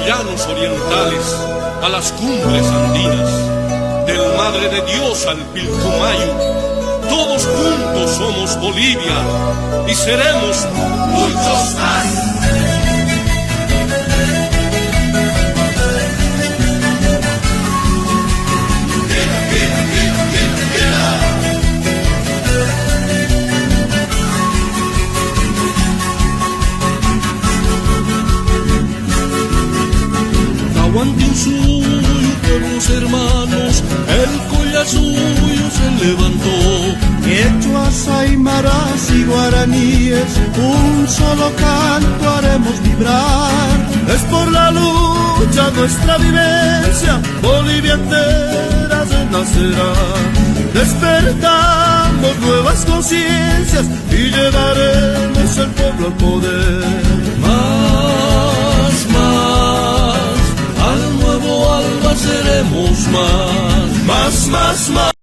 llanos orientales a las cumbres andinas, del Madre de Dios al Pilcomayo, todos juntos somos Bolivia y seremos muchos más. Tahuantinsuyo, pueblos hermanos, el Collasuyo se levantó. Quechuas, aymaras y guaraníes, un solo canto haremos vibrar. Es por la lucha nuestra vivencia, Bolivia entera se nacerá. Despertamos nuevas conciencias y llevaremos el pueblo al poder. Al nuevo alba seremos más.